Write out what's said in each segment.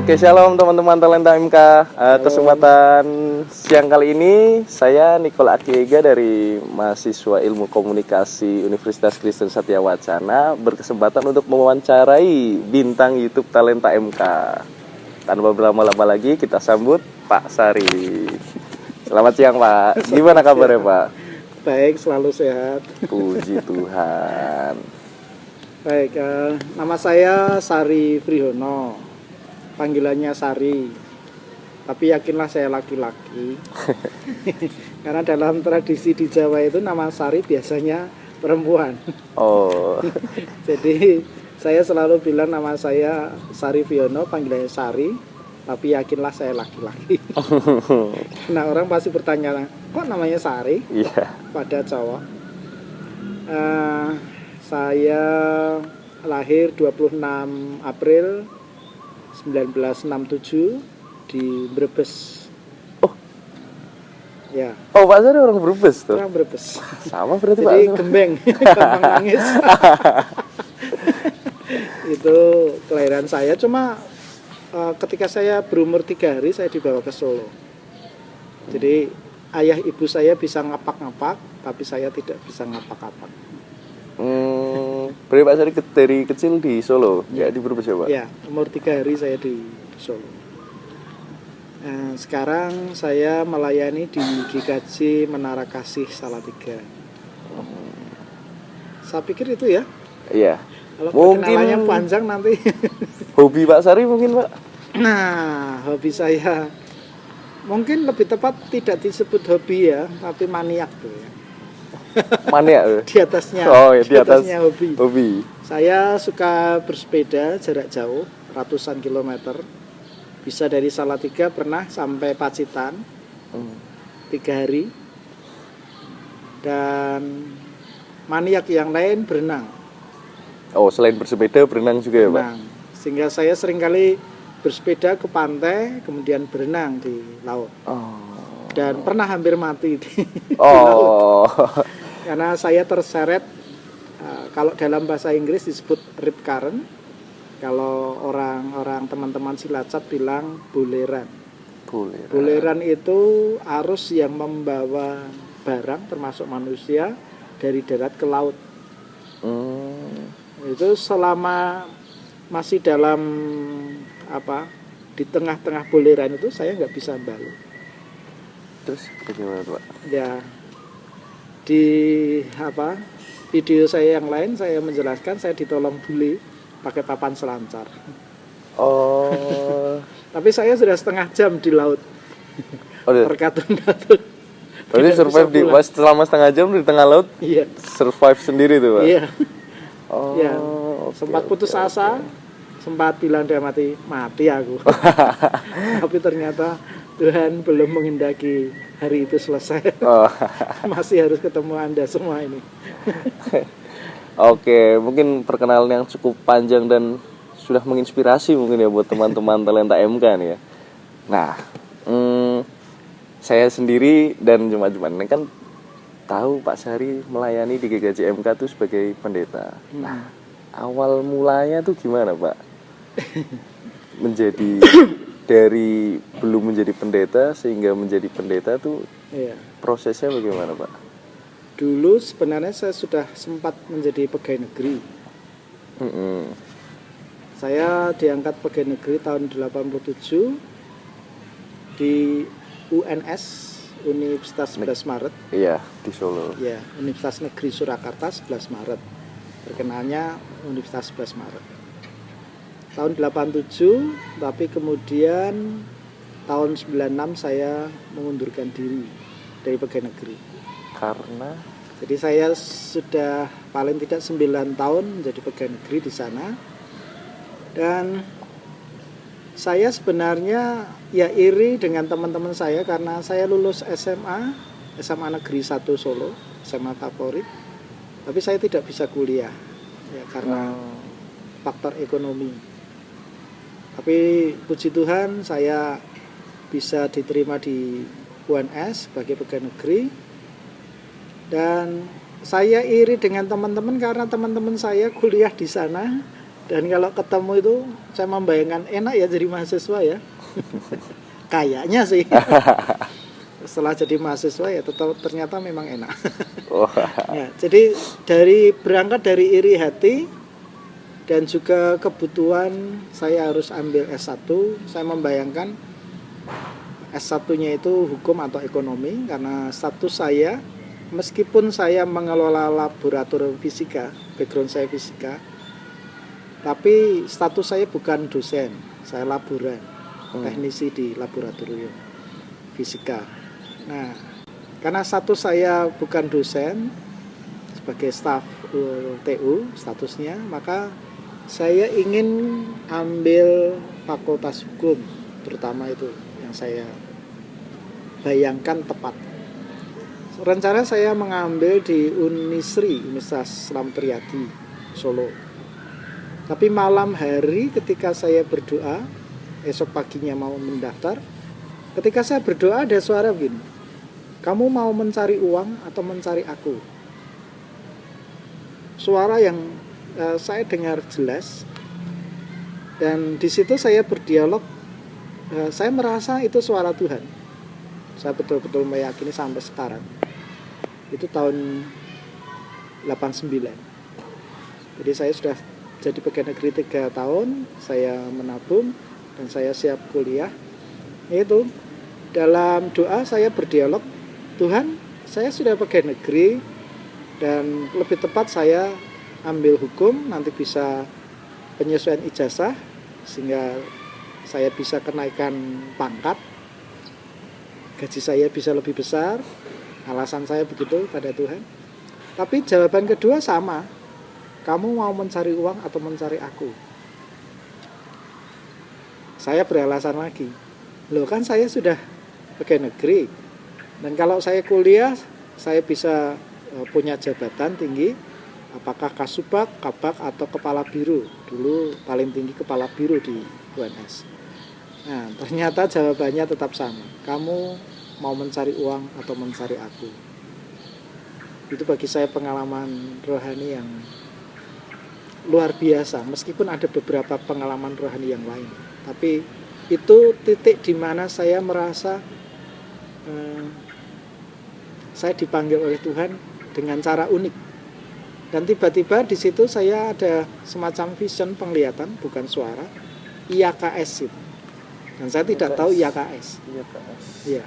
Oke, shalom teman-teman Talenta MK. Kesempatan siang kali ini saya Nicole Akiega dari mahasiswa Ilmu Komunikasi Universitas Kristen Satya Wacana berkesempatan untuk mewawancarai bintang YouTube Talenta MK. Tanpa berlama-lama lagi kita sambut Pak Sari. Selamat siang Pak. Gimana kabarnya Pak? Baik, selalu sehat. Puji Tuhan. Baik, nama saya Sari Frihono. Panggilannya Sari. Tapi yakinlah saya laki-laki. Karena dalam tradisi di Jawa itu nama Sari biasanya perempuan. Oh. Jadi saya selalu bilang nama saya Sari Frihono, panggilannya Sari. Tapi yakinlah saya laki-laki. Nah, orang pasti bertanya, kok namanya Sari? Iya. Pada cowok. Saya lahir 26 April 1967 di Brebes. Oh. Ya. Oh, Pak Sari orang Brebes tuh. Orang Brebes. Sama berarti Pak. Jadi gembeng, gampang nangis. Itu kelahiran saya. Cuma ketika saya berumur 3 hari saya dibawa ke Solo. Jadi ayah ibu saya bisa ngapak-ngapak, tapi saya tidak bisa ngapak-ngapak. Berarti Pak Sari dari kecil di Solo, ya di Brebes ya Pak? Ya, umur 3 hari saya di Solo. Nah, sekarang saya melayani di GKJ Menara Kasih Salatiga. Saya pikir itu ya. Iya. Kalau mungkin perkenalannya panjang nanti. Hobi Pak Sari mungkin Pak? Nah, hobi saya mungkin lebih tepat tidak disebut hobi ya, tapi maniak tuh ya. Mania. Di atasnya. Oh ya, di atasnya atas hobi. Saya suka bersepeda jarak jauh, ratusan kilometer. Bisa dari Salatiga pernah sampai Pacitan, 3 hari. Dan maniak yang lain berenang. Oh, selain bersepeda berenang juga ya Pak? Berenang. Sehingga saya seringkali bersepeda ke pantai, kemudian berenang di laut. Oh. Dan pernah hampir mati di laut. Karena saya terseret, kalau dalam bahasa Inggris disebut rip current, kalau orang-orang teman-teman Cilacap bilang buleran. Buleran itu arus yang membawa barang termasuk manusia dari darat ke laut. Itu selama masih dalam di tengah-tengah buleran itu saya nggak bisa balik. Terus bagaimana Pak? Ya, di video saya yang lain saya menjelaskan saya ditolong bule pakai papan selancar. Oh. Tapi saya sudah setengah jam di laut. Berkatun-katun. Berarti survive selama setengah jam di tengah laut? Iya. Survive sendiri tuh Pak? Iya. Oh. Ya. Sempat putus asa, sempat bilang dia mati aku. Tapi ternyata Tuhan belum menghendaki hari itu selesai. Oh. Masih harus ketemu Anda semua ini. Oke, mungkin perkenalan yang cukup panjang dan sudah menginspirasi mungkin ya buat teman-teman Talenta MK nih ya. Nah, saya sendiri dan jemaat-jemaat ini kan tahu Pak Sari melayani di GKJ MK itu sebagai pendeta. Nah, awal mulanya tuh gimana Pak? Menjadi dari belum menjadi pendeta sehingga menjadi pendeta tuh prosesnya bagaimana Pak? Dulu sebenarnya saya sudah sempat menjadi pegawai negeri. Saya diangkat pegawai negeri tahun 87 di UNS, Universitas 11 Maret. Iya, di Solo. Ya, Universitas Negeri Surakarta 11 Maret. Terkenalnya Universitas 11 Maret. Tahun 87, tapi kemudian tahun 96 saya mengundurkan diri dari pegawai negeri. Karena? Jadi saya sudah paling tidak 9 tahun menjadi pegawai negeri di sana. Dan saya sebenarnya ya iri dengan teman-teman saya karena saya lulus SMA Negeri 1 Solo, SMA favorit. Tapi saya tidak bisa kuliah ya karena faktor ekonomi. Tapi puji Tuhan saya bisa diterima di UNS sebagai pegawai negeri. Dan saya iri dengan teman-teman karena teman-teman saya kuliah di sana Dan kalau ketemu itu saya membayangkan enak ya jadi mahasiswa ya. Kayaknya sih. Setelah jadi mahasiswa ya ternyata memang enak. Oh. Ya, jadi berangkat dari iri hati dan juga kebutuhan saya harus ambil S1, saya membayangkan S1-nya itu hukum atau ekonomi karena status saya meskipun saya mengelola laboratorium fisika, background saya fisika, tapi status saya bukan dosen, saya laboran, teknisi di laboratorium fisika. Nah, karena status saya bukan dosen, sebagai staf TU statusnya, maka saya ingin ambil fakultas hukum, terutama itu yang saya bayangkan tepat. Rencana saya mengambil di Unisri, Universitas Slamet Riyadi, Solo. Tapi malam hari ketika saya berdoa, esok paginya mau mendaftar, ketika saya berdoa ada suara begini, kamu mau mencari uang atau mencari aku? Suara yang saya dengar jelas, dan di situ saya berdialog. Saya merasa itu suara Tuhan. Saya betul-betul meyakini sampai sekarang. Itu tahun 89. Jadi saya sudah jadi pegawai negeri 3 tahun. Saya menabung dan saya siap kuliah. Itu dalam doa saya berdialog, Tuhan, saya sudah pegawai negeri dan lebih tepat saya ambil hukum, nanti bisa penyesuaian ijazah sehingga saya bisa kenaikan pangkat, gaji saya bisa lebih besar. Alasan saya begitu pada Tuhan. Tapi jawaban kedua sama, kamu mau mencari uang atau mencari aku? Saya beralasan lagi, loh kan saya sudah pegawai negeri, dan kalau saya kuliah saya bisa punya jabatan tinggi, apakah kasubag, kabag atau kepala biro. Dulu paling tinggi kepala biro di UNS. Nah, ternyata jawabannya tetap sama. Kamu mau mencari uang atau mencari aku? Itu bagi saya pengalaman rohani yang luar biasa. Meskipun ada beberapa pengalaman rohani yang lain, tapi itu titik di mana saya merasa saya dipanggil oleh Tuhan dengan cara unik. Dan tiba-tiba di situ saya ada semacam vision, penglihatan, bukan suara, IAKS itu. Dan saya tidak tahu IAKS. Iya.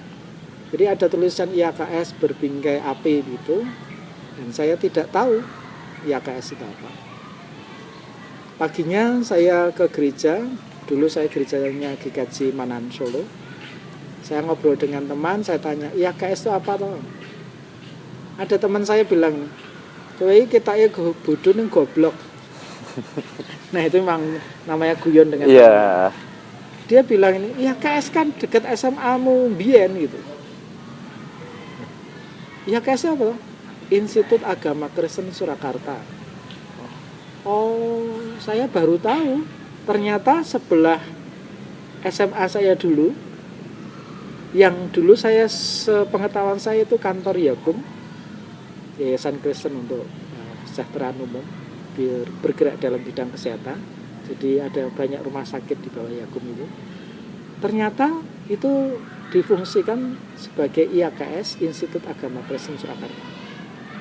Jadi ada tulisan IAKS berbingkai api gitu, dan saya tidak tahu IAKS itu apa. Paginya saya ke gereja, dulu saya gerejanya GKJ Manan Solo. Saya ngobrol dengan teman, saya tanya, IAKS itu apa toh? Ada teman saya bilang, kowe kita ya bodoh ning goblok. Nah itu memang namanya guyon dengan Iya. Dia bilang ini, IAKS kan dekat SMA-mu mbien gitu. IAKS apa? Institut Agama Kristen Surakarta. Oh, saya baru tahu. Ternyata sebelah SMA saya dulu, yang dulu saya sepengetahuan saya itu kantor Yakum, Yayasan Kristen untuk Kesejahteraan Umum, bergerak dalam bidang kesehatan. Jadi ada banyak rumah sakit di bawah Yakum itu. Ternyata itu difungsikan sebagai IAKS, Institut Agama Kristen Surakarta.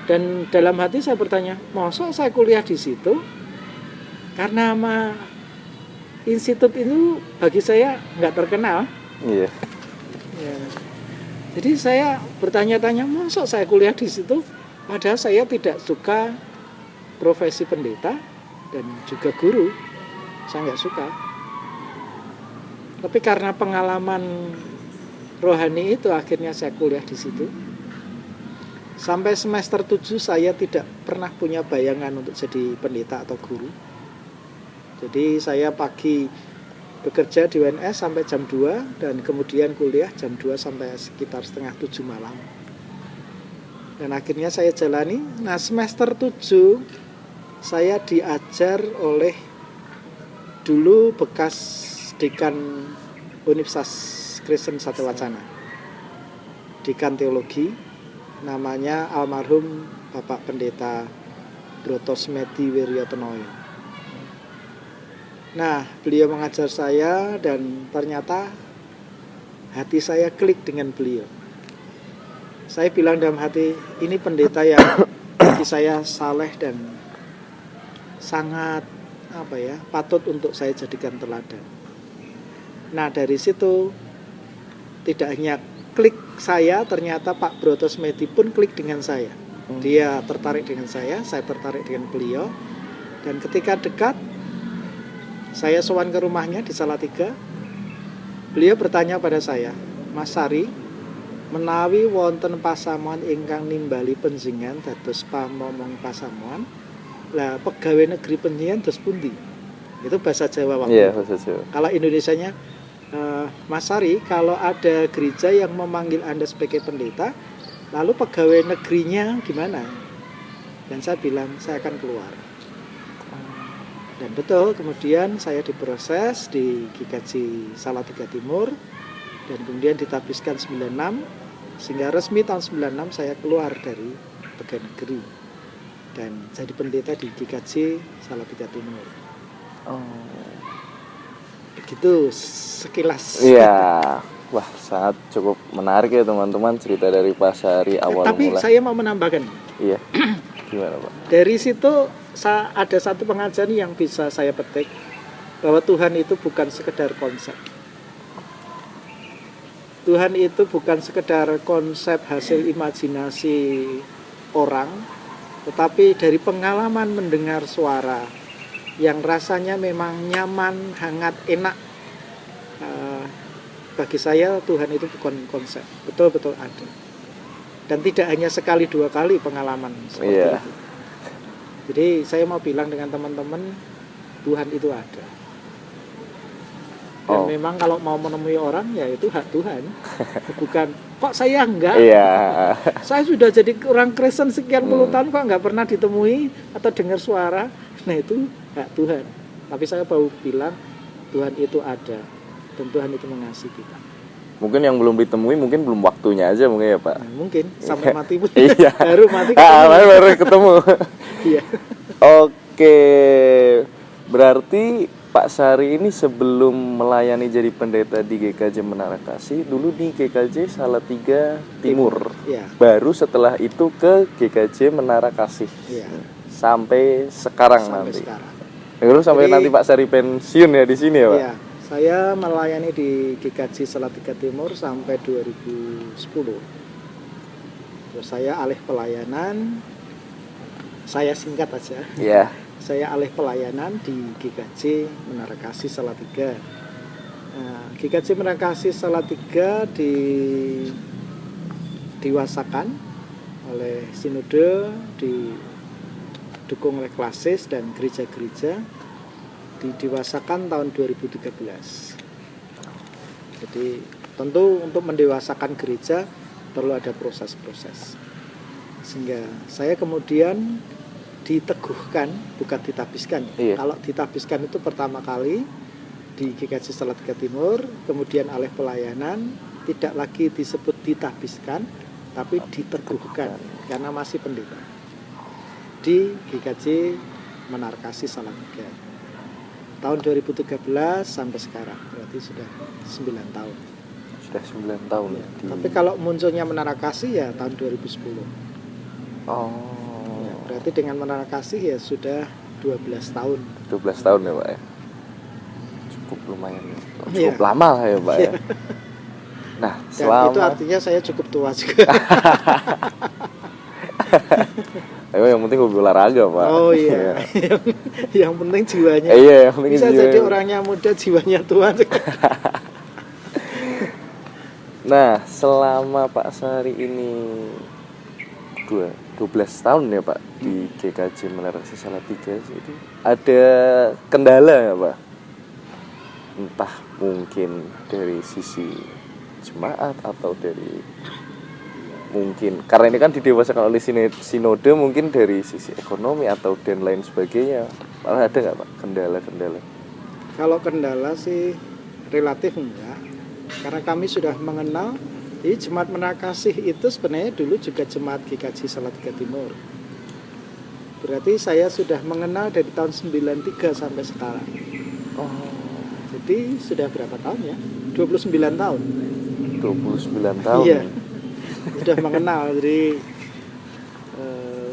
Dan dalam hati saya bertanya, masa saya kuliah di situ? Karena nama institut itu bagi saya nggak terkenal. Iya. Ya. Jadi saya bertanya-tanya, masa saya kuliah di situ? Padahal saya tidak suka profesi pendeta dan juga guru. Saya nggak suka. Tapi karena pengalaman rohani itu akhirnya saya kuliah di situ. Sampai semester 7 saya tidak pernah punya bayangan untuk jadi pendeta atau guru. Jadi saya pagi bekerja di UNS sampai jam 2 dan kemudian kuliah jam 2 sampai sekitar setengah 7 malam. Dan akhirnya saya jalani. Nah, semester 7 saya diajar oleh dulu bekas dekan Universitas Kristen Satewacana, dekan teologi, namanya almarhum Bapak Pendeta Broto Smedi Wiryotenoyo. Nah, beliau mengajar saya dan ternyata hati saya klik dengan beliau. Saya bilang dalam hati, ini pendeta yang bagi saya saleh dan sangat patut untuk saya jadikan teladan. Nah, dari situ tidak hanya klik saya, ternyata Pak Broto Smedi pun klik dengan saya. Dia tertarik dengan saya tertarik dengan beliau. Dan ketika dekat, saya sowan ke rumahnya di Salatiga. Beliau bertanya pada saya, Mas Sari, menawi wonten pasamuan ingkang nimbali penjingan dados pamomong pasamuan, lah pegawai negeri penjingan dos pundi? Itu bahasa Jawa waktu itu. Bahasa Jawa. Kalau Indonesianya, Mas Sari, kalau ada gereja yang memanggil Anda sebagai pendeta, lalu pegawai negerinya gimana? Dan saya bilang, saya akan keluar. Dan betul, kemudian saya diproses di GKJ Salatiga Timur, dan kemudian ditabiskan 96, sehingga resmi tahun 96 saya keluar dari pegawai negeri dan jadi pendeta di GKJ Salatiga Timur. Begitu sekilas. Iya. Wah, sangat cukup menarik ya teman-teman, cerita dari Pak Sari awal Tapi mula. saya mau menambahkan. Iya. Gimana, Pak? Dari situ ada satu pengajaran yang bisa saya petik, bahwa Tuhan itu bukan sekedar konsep. Tuhan itu bukan sekedar konsep hasil imajinasi orang, tetapi dari pengalaman mendengar suara yang rasanya memang nyaman, hangat, enak. Bagi saya Tuhan itu bukan konsep, betul-betul ada. Dan tidak hanya sekali dua kali pengalaman seperti itu. Jadi saya mau bilang dengan teman-teman, Tuhan itu ada. Dan memang kalau mau menemui orang, ya itu hak Tuhan. Bukan, kok saya enggak? Iya. Saya sudah jadi orang Kristen sekian puluh tahun, kok enggak pernah ditemui atau dengar suara. Nah itu hak Tuhan. Tapi saya mau bilang, Tuhan itu ada. Dan Tuhan itu mengasihi kita. Mungkin yang belum ditemui, mungkin belum waktunya aja mungkin ya Pak. Nah, mungkin sampai mati pun Iya. baru mati ketemu. Baru ketemu. Iya. Oke, berarti Pak Sari ini sebelum melayani jadi pendeta di GKJ Menara Kasih, dulu di GKJ Salatiga Timur. Iya. Baru setelah itu ke GKJ Menara Kasih. Iya. Sampai sekarang Sampai nanti. sekarang. Lalu sampai Jadi, nanti Pak Sari pensiun ya di sini ya Pak? Iya. Saya melayani di GKJ Salatiga Timur sampai 2010. Terus saya alih pelayanan, saya singkat aja. Iya. Saya alih pelayanan di GKJ Menara Kasih Salatiga. Nah, GKJ Menara Kasih Salatiga diwasakan oleh sinode, didukung oleh klasis dan gereja-gereja. Diwasakan tahun 2013. Jadi tentu untuk mendewasakan gereja perlu ada proses-proses. Sehingga saya kemudian diteguhkan, bukan ditabiskan. Iya. Kalau ditabiskan itu pertama kali di GKJ Salatiga Timur, kemudian alih pelayanan, tidak lagi disebut ditabiskan, tapi diteguhkan karena masih pendeta di GKJ Menara Kasih Salatiga. Tahun 2013 sampai sekarang, berarti sudah 9 tahun. Sudah 9 tahun ya. Tapi kalau munculnya Menara Kasih ya tahun 2010. Ya, berarti dengan Menara Kasih ya sudah 12 tahun. 12 tahun ya Pak ya. Cukup lumayan. Cukup Iya. lama lah ya Pak ya. Nah, Dan itu artinya saya cukup tua juga. Ayo, yang penting hobi olahraga Pak. Oh iya. Yang penting jiwanya. Iya, yang penting bisa jiwanya. jadi orangnya muda, jiwanya tua. Nah, selama Pak Sari ini 12 tahun ya Pak di GKJ Menara Kasih Salatiga itu ada kendala nggak Pak? Entah mungkin dari sisi jemaat atau dari mungkin karena ini kan didewasakan oleh sinode, mungkin dari sisi ekonomi atau dan lain sebagainya. Malah ada nggak Pak kendala-kendala? Kalau kendala sih relatif enggak, karena kami sudah mengenal. Jadi Jemaat Menara Kasih itu sebenarnya dulu juga Jemaat GKJ Salatiga Timur. Berarti saya sudah mengenal dari tahun 93 sampai sekarang. Oh, Jadi sudah berapa tahun ya? 29 tahun. 29 tahun. Iya. Sudah mengenal. Jadi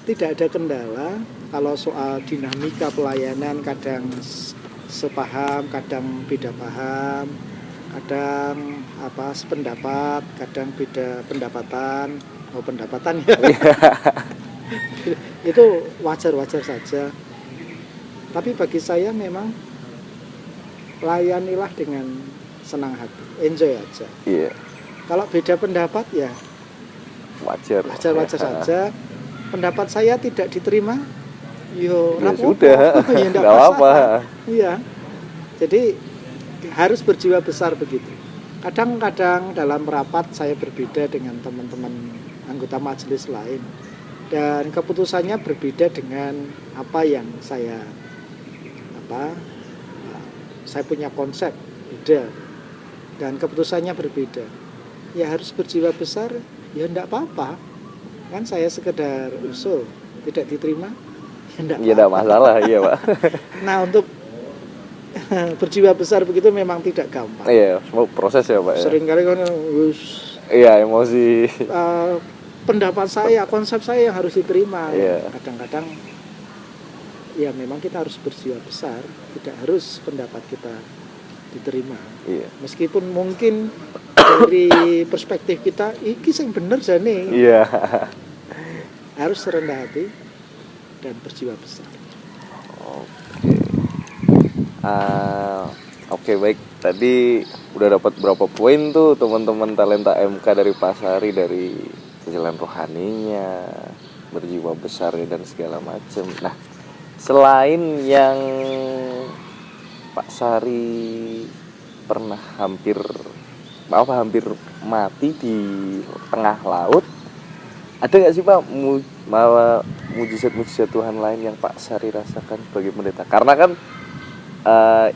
tidak ada kendala kalau soal dinamika pelayanan, kadang sepaham, kadang beda paham, kadang sependapat, kadang beda pendapatan. Pendapatan ya. Itu wajar-wajar saja. Tapi bagi saya memang layanilah dengan senang hati, enjoy aja. Iya, Kalau beda pendapat ya wajar. wajar-wajar saja. Pendapat saya tidak diterima, yo Ya rapopo. sudah, Ya, nggak apa-apa. Iya. Jadi harus berjiwa besar begitu. Kadang-kadang dalam rapat saya berbeda dengan teman-teman anggota majelis lain, dan keputusannya berbeda dengan apa yang saya punya konsep beda, dan keputusannya berbeda. Ya harus berjiwa besar, ya enggak apa-apa. Kan saya sekedar usul, tidak diterima, ya enggak Iya, enggak masalah, iya, Pak. Nah, untuk berjiwa besar begitu memang tidak gampang. Iya, semua proses ya, Pak ya. Seringkali kan Iya, emosi. pendapat saya, konsep saya yang harus diterima. Iya. Kadang-kadang ya memang kita harus berjiwa besar, tidak harus pendapat kita diterima. Iya. Meskipun mungkin dari perspektif kita iki sing bener jane. Iya. Harus rendah hati dan berjiwa besar. Oke, baik. Tadi udah dapat berapa poin tuh teman-teman talenta MK dari Pak Sari, dari jalan rohaninya, berjiwa besarnya dan segala macam. Nah, selain yang Pak Sari pernah hampir mati di tengah laut, ada nggak sih Pak mujizat-mujizat Tuhan lain yang Pak Sari rasakan sebagai pendeta? Karena kan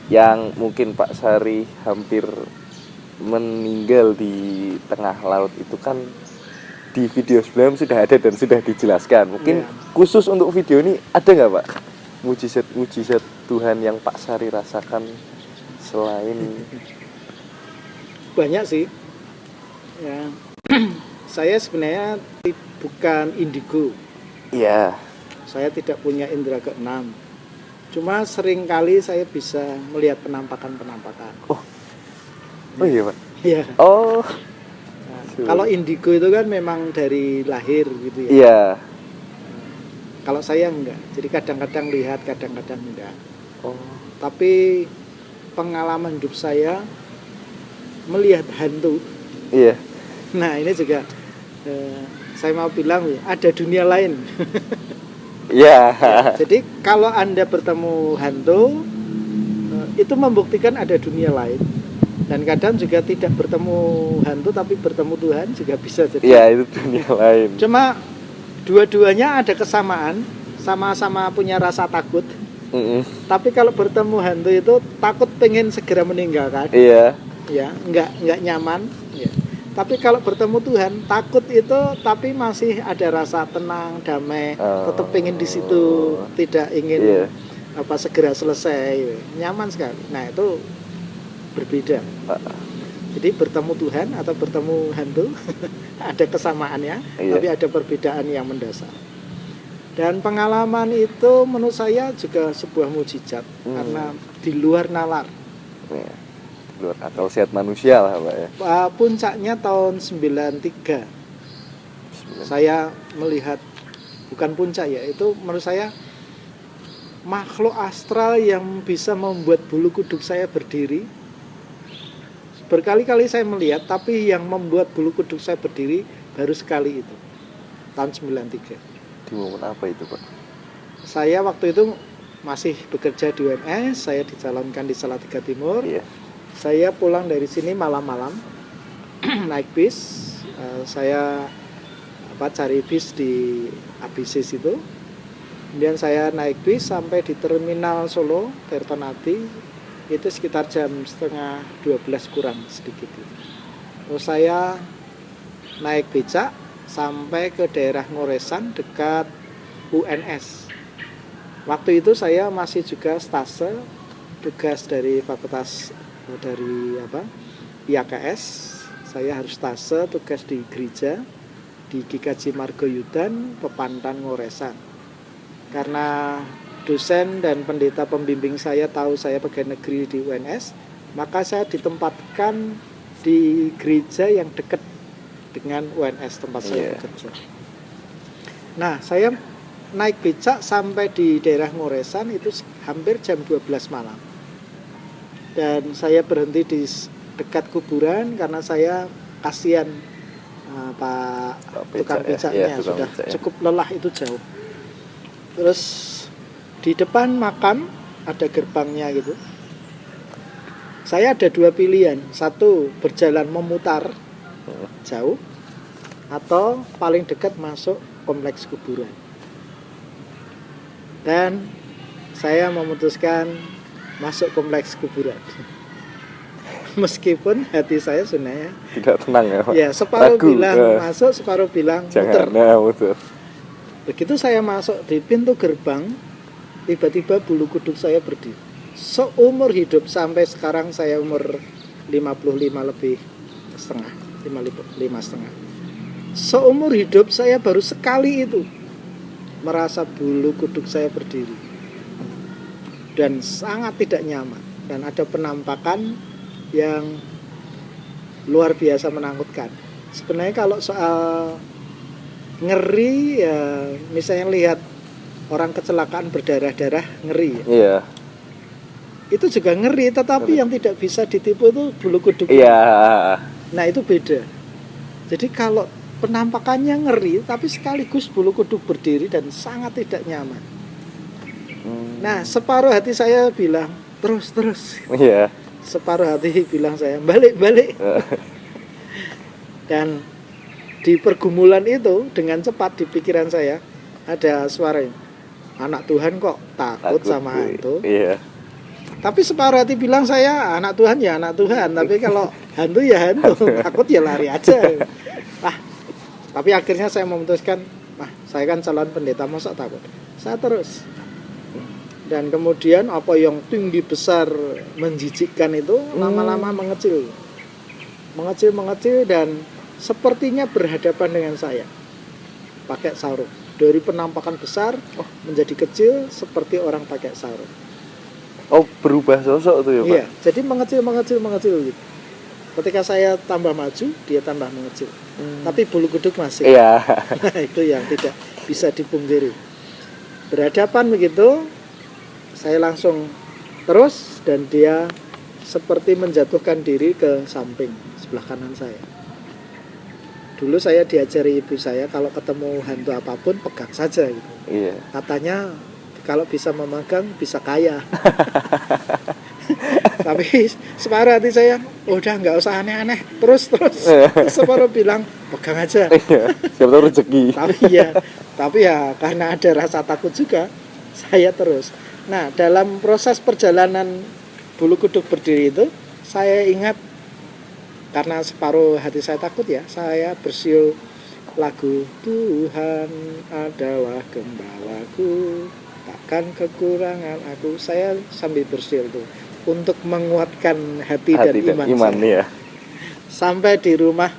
yang mungkin Pak Sari hampir meninggal di tengah laut itu kan di video sebelum sudah ada dan sudah dijelaskan. Mungkin khusus untuk video ini ada nggak Pak mujizat Tuhan yang Pak Sari rasakan selain? Banyak sih ya. Saya sebenarnya bukan indigo. Iya. Saya tidak punya indera keenam. Cuma sering kali saya bisa melihat penampakan-penampakan. Oh iya Pak. Iya. Oh. Nah, kalau indigo itu kan memang dari lahir gitu ya. Iya. Kalau saya enggak. Jadi kadang-kadang lihat, kadang-kadang enggak. Oh. Tapi pengalaman hidup saya melihat hantu. Iya. Nah ini juga saya mau bilang ada dunia lain. Iya. Jadi kalau Anda bertemu hantu, itu membuktikan ada dunia lain. Dan kadang juga tidak bertemu hantu tapi bertemu Tuhan juga bisa jadi. Iya, itu dunia lain. Cuma dua-duanya ada kesamaan, sama-sama punya rasa takut. Tapi kalau bertemu hantu itu takut pengen segera meninggalkan. Iya. Ya, enggak nyaman. Ya. Tapi kalau bertemu Tuhan, takut itu tapi masih ada rasa tenang, damai, tetap pengen di situ, tidak ingin segera selesai, nyaman sekali. Nah, itu berbeda. Jadi bertemu Tuhan atau bertemu hantu ada kesamaannya, tapi ada perbedaan yang mendasar. Dan pengalaman itu menurut saya juga sebuah mujizat karena di luar nalar. Luar akal sehat manusia lah Pak ya. Puncaknya tahun 93 saya melihat, bukan puncak ya, itu menurut saya makhluk astral yang bisa membuat bulu kuduk saya berdiri. Berkali-kali saya melihat, tapi yang membuat bulu kuduk saya berdiri baru sekali itu tahun 93. Di momen apa itu Pak? Saya waktu itu masih bekerja di UMS, saya dicalonkan di Salatiga Timur. Saya pulang dari sini malam-malam naik bis, saya cari bis di ABC situ. Kemudian saya naik bis sampai di terminal Solo Tirtonadi, itu sekitar jam 11:30 kurang sedikit. Terus saya naik becak sampai ke daerah Ngoresan dekat UNS. Waktu itu saya masih juga stase tugas dari fakultas dari IAKS. Saya harus tase tugas di gereja di GKJ Margoyudan, Pepantan, Ngoresan. Karena dosen dan pendeta pembimbing saya tahu saya pegawai negeri di UNS, maka saya ditempatkan di gereja yang dekat dengan UNS tempat saya bekerja. Nah, saya naik becak sampai di daerah Ngoresan itu hampir jam 12 malam. Dan saya berhenti di dekat kuburan karena saya kasihan Pak tukang becaknya sudah cukup lelah, itu jauh. Terus di depan makam ada gerbangnya gitu. Saya ada dua pilihan, satu berjalan memutar jauh atau paling dekat masuk kompleks kuburan. Dan saya memutuskan masuk kompleks kuburan. Meskipun hati saya sebenarnya tidak tenang ya Pak. Ya, separuh Ragu, bilang masuk, separuh bilang muter. Muter. Begitu saya masuk di pintu gerbang, tiba-tiba bulu kuduk saya berdiri. Seumur hidup sampai sekarang saya umur 55 lebih setengah, 55 setengah. Seumur hidup saya baru sekali itu merasa bulu kuduk saya berdiri. Dan sangat tidak nyaman. Dan ada penampakan yang luar biasa menakutkan. Sebenarnya kalau soal ngeri ya, misalnya lihat orang kecelakaan berdarah-darah, ngeri ya. Iya. Itu juga ngeri, tetapi yang tidak bisa ditipu itu bulu kuduk. Iya. Nah, itu beda. Jadi kalau penampakannya ngeri, tapi sekaligus bulu kuduk berdiri dan sangat tidak nyaman. Nah, separuh hati saya bilang terus. Iya. Separuh hati bilang saya balik. Dan di pergumulan itu dengan cepat di pikiran saya ada suara, anak Tuhan kok takut sama hantu. Iya. Tapi separuh hati bilang saya anak Tuhan ya anak Tuhan. Tapi kalau hantu ya hantu, takut ya lari aja. Tapi akhirnya saya memutuskan, saya kan calon pendeta, masa takut. Saya terus. Dan kemudian apa yang tinggi besar menjijikkan itu lama-lama mengecil dan sepertinya berhadapan dengan saya. Pakai sarung. Dari penampakan besar menjadi kecil seperti orang pakai sarung. Oh, berubah sosok tuh ya Pak? Iya, jadi mengecil gitu. Ketika saya tambah maju, dia tambah mengecil. Tapi bulu kuduk masih. Iya. Nah, itu yang tidak bisa dipungkiri. Berhadapan begitu, saya langsung terus dan dia seperti menjatuhkan diri ke samping sebelah kanan saya. Dulu saya diajari ibu saya kalau ketemu hantu apapun pegang saja gitu. Iya. Katanya kalau bisa memegang bisa kaya. Tapi separuh hati saya udah nggak usah aneh-aneh, terus. Separuh bilang pegang aja. Iya. Siapa tahu rezeki. Tapi ya karena ada rasa takut juga, saya terus. Nah, dalam proses perjalanan bulu kuduk berdiri itu, saya ingat karena separuh hati saya takut ya, saya bersiul lagu Tuhan adalah gembalaku, takkan kekurangan aku. Saya sambil bersiul tuh untuk menguatkan hati dan iman saya. Ya. Sampai di rumah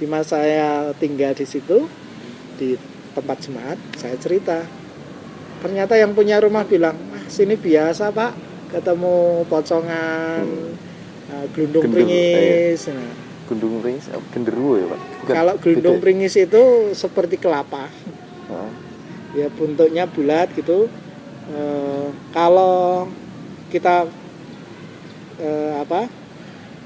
di mana saya tinggal di situ di tempat jemaat, saya cerita. Ternyata yang punya rumah bilang, sini biasa Pak, ketemu pocongan gelundung pringis. Nah, gelundung pringis, genderuwo ya Pak? Bukan, kalau gelundung pringis itu seperti kelapa. Ya bentuknya bulat gitu. Kalau kita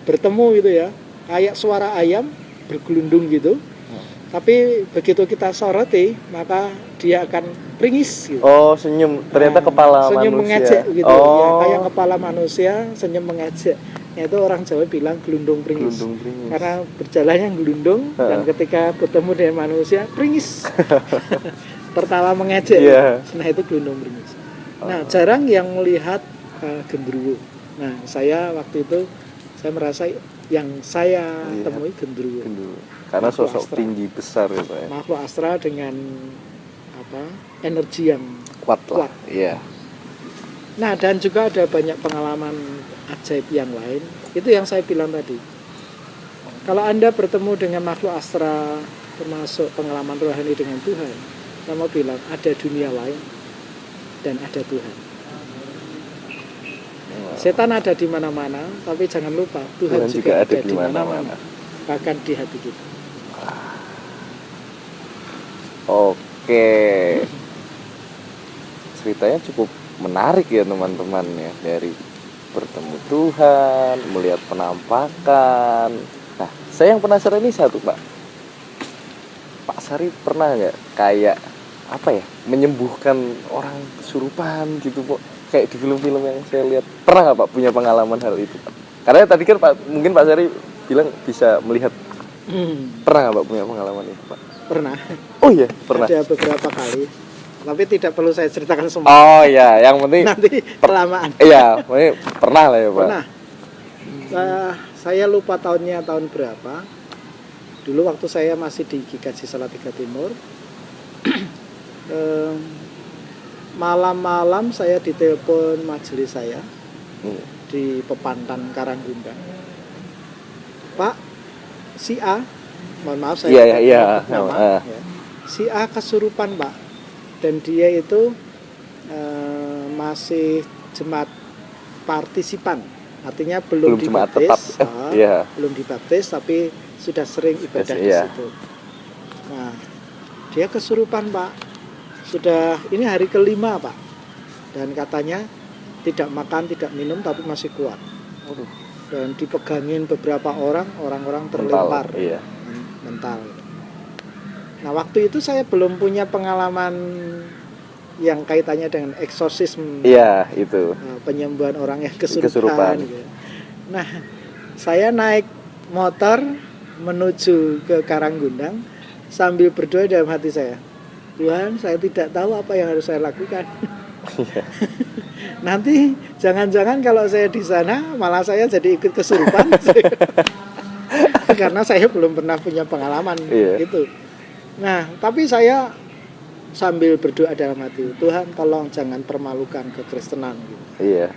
bertemu gitu ya, kayak suara ayam bergelundung gitu. Tapi begitu kita soroti, maka dia akan pringis gitu. Oh, senyum. Ternyata kepala senyum manusia. Mengejek gitu. Ya, kayak kepala manusia senyum mengejek. Itu orang Jawa bilang gelundung pringis. Karena berjalannya gelundung dan ketika bertemu dengan manusia pringis. Tertawa mengejek. Yeah. Nah, itu gelundung pringis. Nah, jarang yang melihat genderuwo. Nah, saya waktu itu saya merasa yang saya temui genderuwo. Karena makhluk sosok astral. tinggi besar ya Pak ya. Makhluk astral dengan energi yang kuat. Iya. Nah, dan juga ada banyak pengalaman ajaib yang lain. Itu yang saya bilang tadi. Kalau Anda bertemu dengan makhluk astral, termasuk pengalaman rohani dengan Tuhan, saya mau bilang ada dunia lain dan ada Tuhan. Setan ada di mana-mana, tapi jangan lupa Tuhan juga ada di mana-mana, bahkan di hati kita. Oke, ceritanya cukup menarik ya teman-teman ya, dari bertemu Tuhan, melihat penampakan. Nah, saya yang penasaran ini satu, Pak Sari pernah nggak kayak apa ya, menyembuhkan orang kesurupan gitu, Pak? Kayak di film-film yang saya lihat. Pernah nggak Pak punya pengalaman hal itu, Pak? Karena tadi kan mungkin Pak Sari bilang bisa melihat. Pernah nggak Pak punya pengalaman itu, Pak? Pernah. Oh iya, pernah. Ada beberapa kali. Tapi tidak perlu saya ceritakan semua. Oh iya, yang penting Nanti kelamaan. Iya, pernah lah ya, Pak. Pernah. Saya lupa tahunnya tahun berapa. Dulu waktu saya masih di GKJ Salatiga Timur, malam-malam saya ditelepon majelis saya di Pepantan Karanggundang. Pak, si A, mohon maaf saya nama, ya. Si A kesurupan, Pak, dan dia itu masih jemaat partisipan, artinya belum dibaptis, belum dibaptis tapi sudah sering ibadah di situ. Nah, dia kesurupan, Pak. Sudah ini hari kelima, Pak. Dan katanya tidak makan, tidak minum, tapi masih kuat. Dan dipegangin beberapa orang-orang terlempar mental. Nah, waktu itu saya belum punya pengalaman yang kaitannya dengan eksorsisme. Iya, itu. Penyembuhan orang yang kesurupan. Gitu. Nah, saya naik motor menuju ke Karanggundang sambil berdoa dalam hati saya, Tuhan, saya tidak tahu apa yang harus saya lakukan. Nanti jangan-jangan kalau saya di sana malah saya jadi ikut kesurupan. Karena saya belum pernah punya pengalaman itu. Nah, tapi saya sambil berdoa dalam hati, Tuhan tolong jangan permalukan kekristenan gitu. Iya.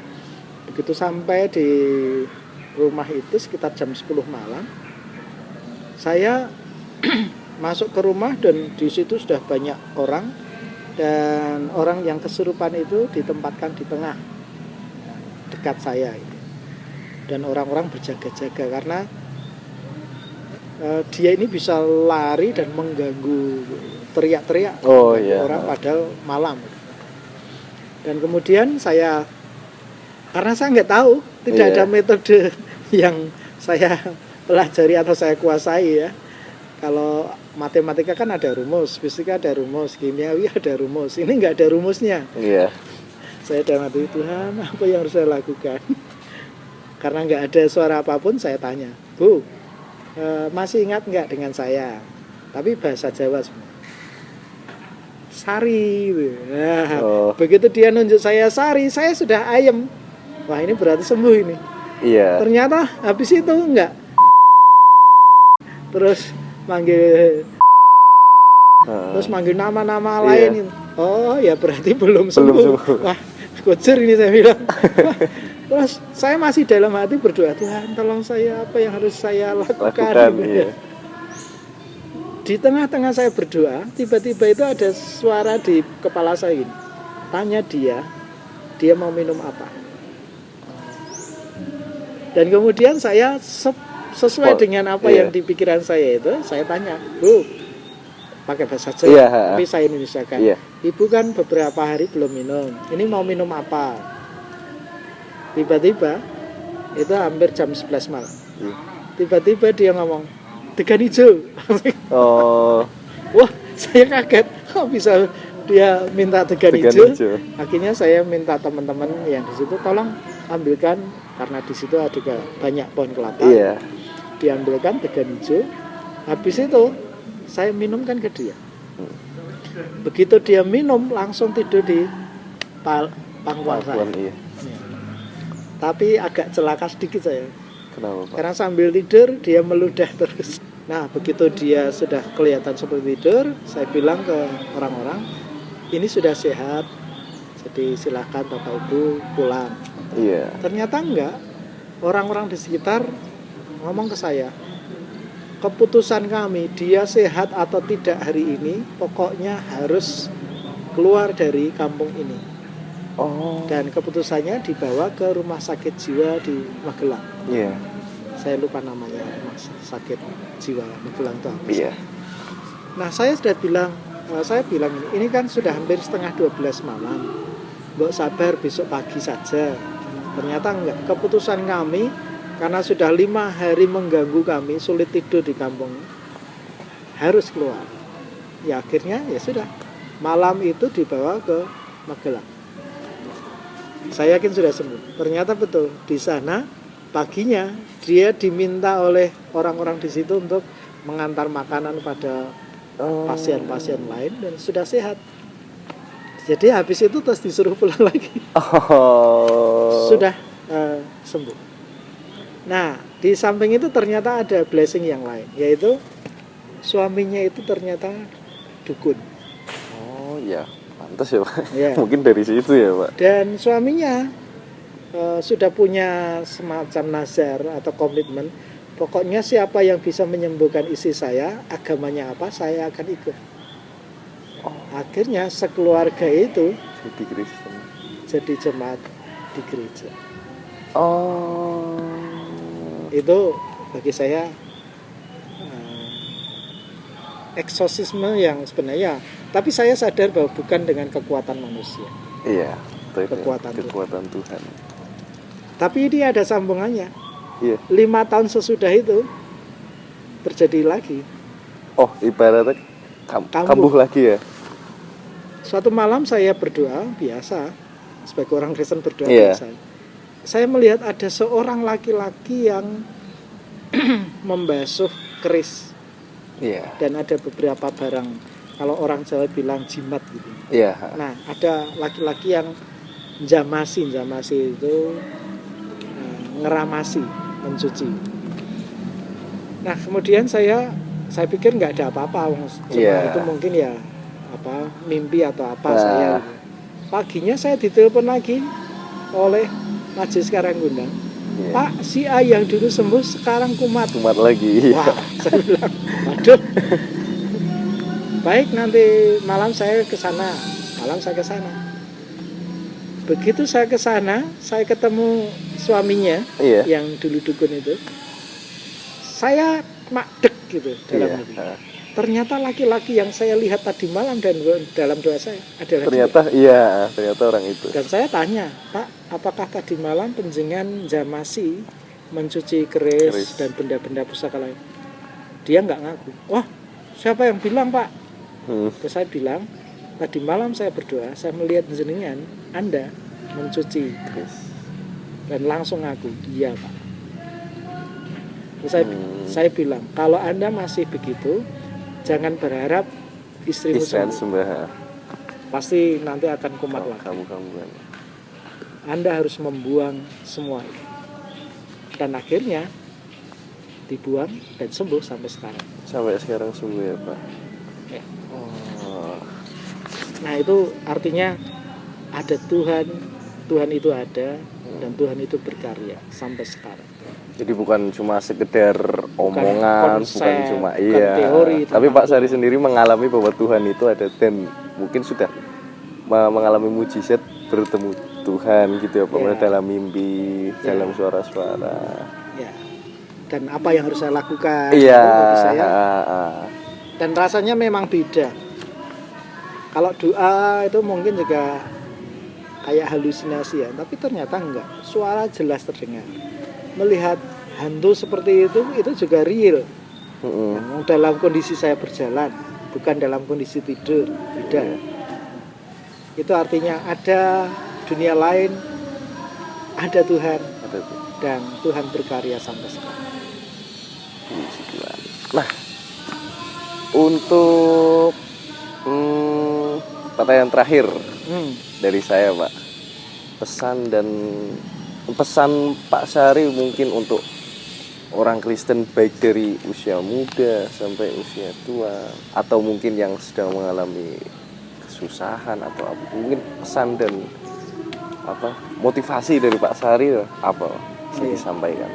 Begitu sampai di rumah itu sekitar jam 10 malam, saya masuk ke rumah dan di situ sudah banyak orang, dan orang yang kesurupan itu ditempatkan di tengah dekat saya gitu. Dan orang-orang berjaga-jaga karena dia ini bisa lari dan mengganggu, teriak-teriak orang padahal malam. Dan kemudian saya, karena saya nggak tahu, tidak ada metode yang saya pelajari atau saya kuasai ya. Kalau matematika kan ada rumus, fisika ada rumus, kimiawi ada rumus. Ini nggak ada rumusnya. Iya. Saya dalam hati, Tuhan, apa yang harus saya lakukan? Karena nggak ada suara apapun, saya tanya, Bu, masih ingat nggak dengan saya? Tapi bahasa Jawa semua. Sari. Nah, begitu dia nunjuk saya Sari, saya sudah ayem. Wah, ini berarti sembuh ini. Iya. Ternyata habis itu enggak. Terus manggil nama-nama lain. Oh ya berarti belum sembuh. Wah, kucer ini saya bilang. Terus saya masih dalam hati berdoa, Tuhan tolong saya, apa yang harus saya lakukan. Iya. Di tengah-tengah saya berdoa, tiba-tiba itu ada suara di kepala saya ini. Tanya dia mau minum apa. Dan kemudian saya sesuai dengan apa yang di pikiran saya itu, saya tanya, Bu, pakai bahasa Jawa, tapi saya Indonesiakan. Ibu kan beberapa hari belum minum, ini mau minum apa? Tiba-tiba, itu hampir jam 11 malam. Tiba-tiba dia ngomong, degan hijau. Wah, saya kaget, kok bisa dia minta degan hijau. Akhirnya saya minta teman-teman yang di situ, tolong ambilkan, karena di situ ada banyak pohon kelapa. Diambilkan degan hijau. Habis itu saya minumkan ke dia. Begitu dia minum, langsung tidur di pangkuan saya. Tapi agak celaka sedikit saya. Kenapa, Pak? Karena sambil tidur dia meludah terus. Nah, begitu dia sudah kelihatan seperti tidur, saya bilang ke orang-orang, ini sudah sehat. Jadi silakan Bapak Ibu pulang. Iya. Ternyata enggak. Orang-orang di sekitar ngomong ke saya, keputusan kami dia sehat atau tidak hari ini, pokoknya harus keluar dari kampung ini. Oh. Dan keputusannya dibawa ke rumah sakit jiwa di Magelang. Iya. Saya lupa namanya, rumah sakit jiwa Magelang itu apa. Iya. Nah saya bilang ini kan sudah hampir setengah 12 malam, nggak sabar besok pagi saja. Ternyata enggak, keputusan kami karena sudah 5 hari mengganggu kami, sulit tidur di kampung, harus keluar. Ya akhirnya ya sudah, malam itu dibawa ke Magelang. Saya yakin sudah sembuh. Ternyata betul, di sana paginya dia diminta oleh orang-orang di situ untuk mengantar makanan pada pasien-pasien lain dan sudah sehat. Jadi habis itu terus disuruh pulang lagi. Sudah sembuh. Nah, di samping itu ternyata ada blessing yang lain, yaitu suaminya itu ternyata dukun. Oh iya, pantas ya Pak. Ya. Mungkin dari situ ya Pak. Dan suaminya sudah punya semacam nazar atau komitmen. Pokoknya siapa yang bisa menyembuhkan istri saya, agamanya apa, saya akan ikut. Akhirnya sekeluarga itu Jadi Kristen. jadi jemaat di gereja. Oh. Itu bagi saya eksorsisme yang sebenarnya, tapi saya sadar bahwa bukan dengan kekuatan manusia. Iya, Kekuatan Tuhan. Tapi ini ada sambungannya. Iya. 5 tahun sesudah itu terjadi lagi. Oh, ibaratnya kambuh lagi ya. Suatu malam saya berdoa biasa, sebagai orang Kristen berdoa biasa. Iya. Saya melihat ada seorang laki-laki yang membasuh keris. Iya. Dan ada beberapa barang, kalau orang Jawa bilang jimat gitu. Iya. Nah, ada laki-laki yang jamasi itu ngeramasi, mencuci. Nah, kemudian saya pikir nggak ada apa-apa, itu mungkin ya mimpi atau apa saya. Paginya saya ditelepon lagi oleh Majelis Karangundang. Pak, si A yang dulu sembuh sekarang kumat lagi. Wah, saya bilang, waduh. Baik, nanti malam saya ke sana. Begitu saya ke sana, saya ketemu suaminya yang dulu dukun itu. Saya makdek gitu dalam hati. Ternyata laki-laki yang saya lihat tadi malam dan dalam doa saya adalah ternyata orang itu. Dan saya tanya, Pak, apakah tadi malam penjenengan jamasi, mencuci keris dan benda-benda pusaka lain? Dia nggak ngaku. Wah, siapa yang bilang, Pak? Terus saya bilang, tadi malam saya berdoa, saya melihat jenengan Anda mencuci keris. Dan langsung ngaku, iya Pak. Terus saya bilang, kalau Anda masih begitu, jangan berharap istrimu sembuh. Pasti nanti akan kumat lagi. Anda harus membuang semua itu. Dan akhirnya dibuang dan sembuh sampai sekarang. Sampai sekarang sembuh ya Pak. Ya. Nah itu artinya ada Tuhan itu ada dan Tuhan itu berkarya sampai sekarang. Jadi bukan cuma sekedar omongan, bukan cuma teori. Tapi Pak Sari sendiri mengalami bahwa Tuhan itu ada dan mungkin sudah mengalami mujizat bertemu Tuhan gitu ya Pak, dalam mimpi, dalam suara-suara. Ya. Dan apa yang harus saya lakukan? Bagi saya. Dan rasanya memang beda. Kalau doa itu mungkin juga kayak halusinasi ya, tapi ternyata enggak. Suara jelas terdengar. Melihat hantu seperti itu juga real. Dalam kondisi saya berjalan, bukan dalam kondisi tidur, tidak. Itu artinya ada dunia lain, ada Tuhan, dan Tuhan berkarya sampai sekarang. Nah, untuk pertanyaan terakhir dari saya Pak, pesan Pak Sari mungkin untuk orang Kristen baik dari usia muda sampai usia tua atau mungkin yang sedang mengalami kesusahan atau apa, mungkin pesan dan apa motivasi dari Pak Sari apa bisa Iya. disampaikan?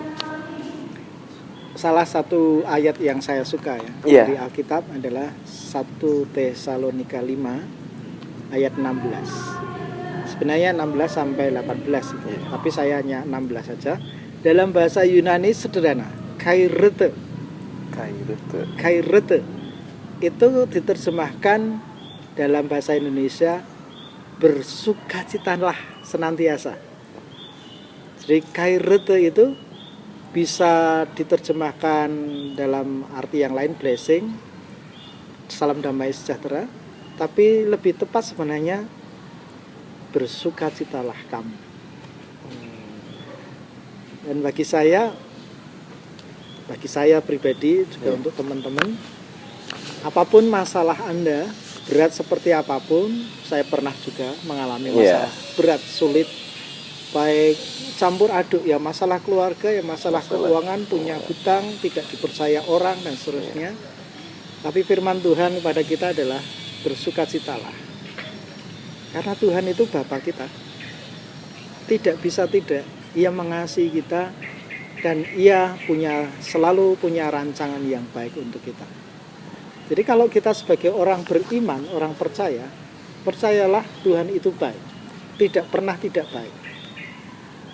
Salah satu ayat yang saya suka ya Iya. dari Alkitab adalah 1 Tesalonika 5 ayat 16. Sebenarnya 16 sampai 18 itu. Iya. Tapi saya hanya 16 saja. Dalam bahasa Yunani sederhana, kairete. Kairete itu diterjemahkan dalam bahasa Indonesia bersukacitalah senantiasa. Jadi kairete itu bisa diterjemahkan dalam arti yang lain blessing, salam damai sejahtera, tapi lebih tepat sebenarnya bersukacitalah kamu. Dan bagi saya pribadi juga untuk teman-teman, apapun masalah Anda, berat seperti apapun, saya pernah juga mengalami masalah berat, sulit, baik campur aduk ya, masalah keluarga ya, masalah keuangan, punya hutang, tidak dipercaya orang dan seterusnya. Tapi firman Tuhan kepada kita adalah bersukacitalah. Karena Tuhan itu Bapa kita. Tidak bisa tidak, Ia mengasihi kita dan Ia selalu punya rancangan yang baik untuk kita. Jadi kalau kita sebagai orang beriman, orang percaya, percayalah Tuhan itu baik. Tidak pernah tidak baik.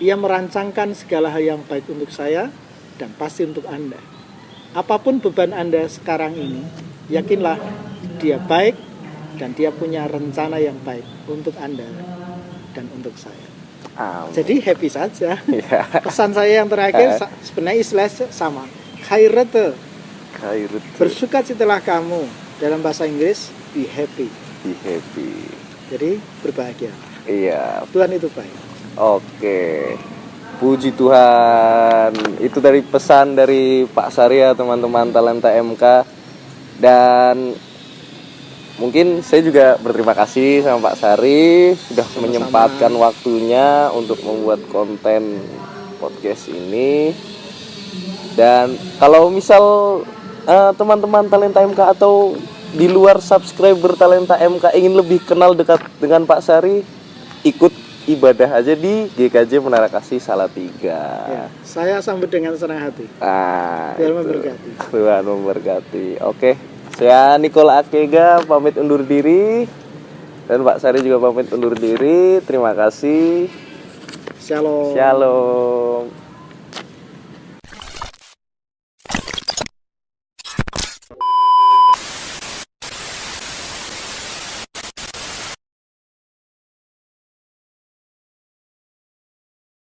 Ia merancangkan segala hal yang baik untuk saya dan pasti untuk Anda. Apapun beban Anda sekarang ini, yakinlah Dia baik dan Dia punya rencana yang baik untuk Anda dan untuk saya. Jadi happy saja. Pesan saya yang terakhir sebenarnya istilahnya sama. Kairete. Bersukacitalah kamu. Dalam bahasa Inggris, be happy. Be happy. Jadi berbahagia. Iya. Tuhan itu baik. Oke. Puji Tuhan. Itu dari pesan dari Pak Sari ya teman-teman Talenta MK. Dan mungkin saya juga berterima kasih sama Pak Sari sudah menyempatkan waktunya untuk membuat konten podcast ini. Dan kalau misal teman-teman Talenta MK atau di luar subscriber Talenta MK ingin lebih kenal dekat dengan Pak Sari, ikut ibadah aja di GKJ Menara Kasih Salatiga. Ya, saya sambut dengan senang hati. Tuhan memberkati. Tuhan memberkati. Oke. Saya Nicola Akega pamit undur diri dan Pak Sari juga pamit undur diri. Terima kasih. Shalom. Shalom.